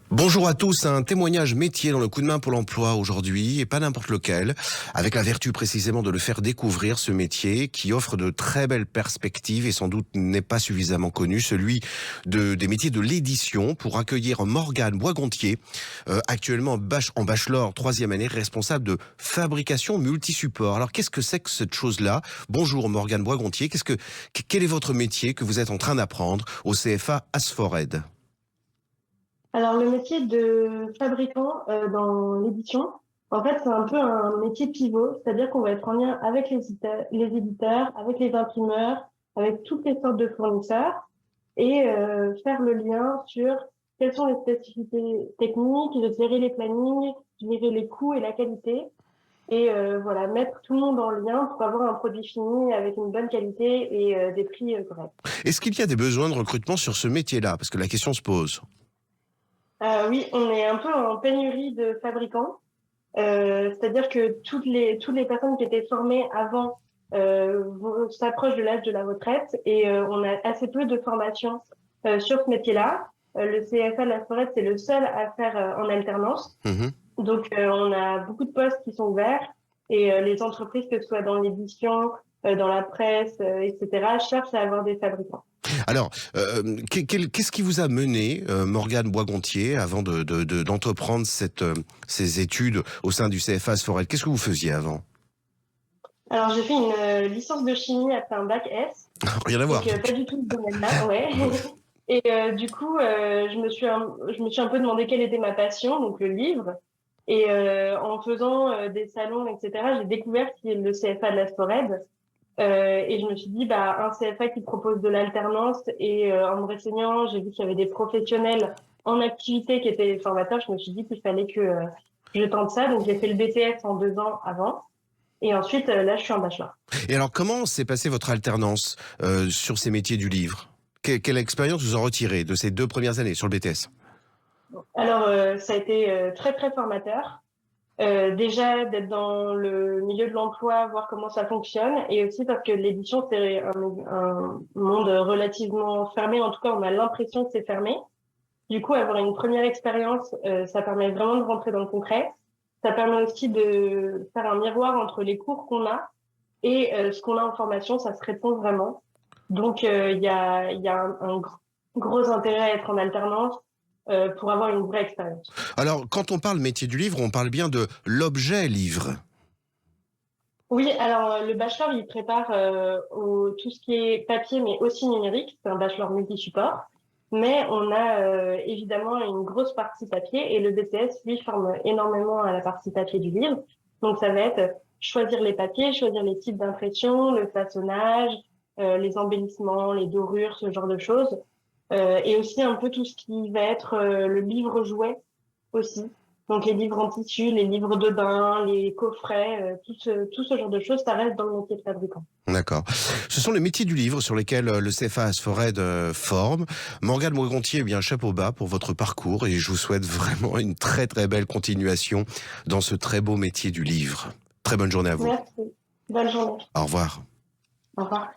Bonjour à tous, un témoignage métier dans le coup de main pour l'emploi aujourd'hui, et pas n'importe lequel, avec la vertu précisément de le faire découvrir, ce métier qui offre de très belles perspectives et sans doute n'est pas suffisamment connu, celui des métiers de l'édition, pour accueillir Morgane Boisgontier, actuellement en bachelor 3e année, responsable de fabrication multi-support. Alors qu'est-ce que c'est que cette chose-là? Bonjour Morgane Boisgontier, quel est votre métier que vous êtes en train d'apprendre au CFA Asfored? Alors, le métier de fabricant dans l'édition, en fait, c'est un peu un métier pivot, c'est-à-dire qu'on va être en lien avec les éditeurs, avec les imprimeurs, avec toutes les sortes de fournisseurs et faire le lien sur quelles sont les spécificités techniques, gérer les plannings, gérer les coûts et la qualité. Et voilà, mettre tout le monde en lien pour avoir un produit fini avec une bonne qualité et des prix corrects. Est-ce qu'il y a des besoins de recrutement sur ce métier-là? Parce que la question se pose. Oui, on est un peu en pénurie de fabricants. C'est-à-dire que toutes les personnes qui étaient formées avant s'approchent de l'âge de la retraite et on a assez peu de formations sur ce métier-là. Le CFA de la Forêt, c'est le seul à faire en alternance. Mhm. Donc, on a beaucoup de postes qui sont ouverts et les entreprises, que ce soit dans l'édition, dans la presse, etc., cherchent à avoir des fabricants. Alors, qu'est-ce qui vous a mené, Morgane Boisgontier, avant d'entreprendre ces études au sein du CFA Asfored? Qu'est-ce que vous faisiez avant? Alors, j'ai fait une licence de chimie après un bac S, Rien à voir, donc pas donc. du tout ce domaine-là, ouais. Et du coup, je me suis un peu demandé quelle était ma passion, donc le livre. Et en faisant des salons, etc., j'ai découvert qu'il y a le CFA de la Spored. Et je me suis dit, bah, un CFA qui propose de l'alternance et en me renseignant, j'ai vu qu'il y avait des professionnels en activité qui étaient formateurs. Je me suis dit qu'il fallait que je tente ça. Donc, j'ai fait le BTS en 2 ans avant. Et ensuite, là, je suis en bachelor. Et alors, comment s'est passée votre alternance sur ces métiers du livre? Quelle expérience vous en retirez de ces 2 premières années sur le BTS? Alors, ça a été très, très formateur. Déjà d'être dans le milieu de l'emploi, voir comment ça fonctionne, et aussi parce que l'édition c'est un monde relativement fermé. En tout cas, on a l'impression que c'est fermé. Du coup, avoir une première expérience, ça permet vraiment de rentrer dans le concret. Ça permet aussi de faire un miroir entre les cours qu'on a et ce qu'on a en formation. Ça se répond vraiment. Donc, il y a un gros intérêt à être en alternance pour avoir une vraie expérience. Alors, quand on parle métier du livre, on parle bien de l'objet livre. Oui, alors le bachelor, il prépare tout ce qui est papier, mais aussi numérique. C'est un bachelor multi-support. Mais on a évidemment une grosse partie papier et le BTS, lui, forme énormément à la partie papier du livre. Donc ça va être choisir les papiers, choisir les types d'impression, le façonnage, les embellissements, les dorures, ce genre de choses. Et aussi un peu tout ce qui va être le livre jouet aussi. Donc les livres en tissu, les livres de bain, les coffrets, tout ce genre de choses, ça reste dans le métier de fabricant. D'accord. Ce sont les métiers du livre sur lesquels le CFA Asfored forme. Morgane Boisgontier, eh bien, chapeau bas pour votre parcours et je vous souhaite vraiment une très très belle continuation dans ce très beau métier du livre. Très bonne journée à vous. Merci. Bonne journée. Au revoir. Au revoir.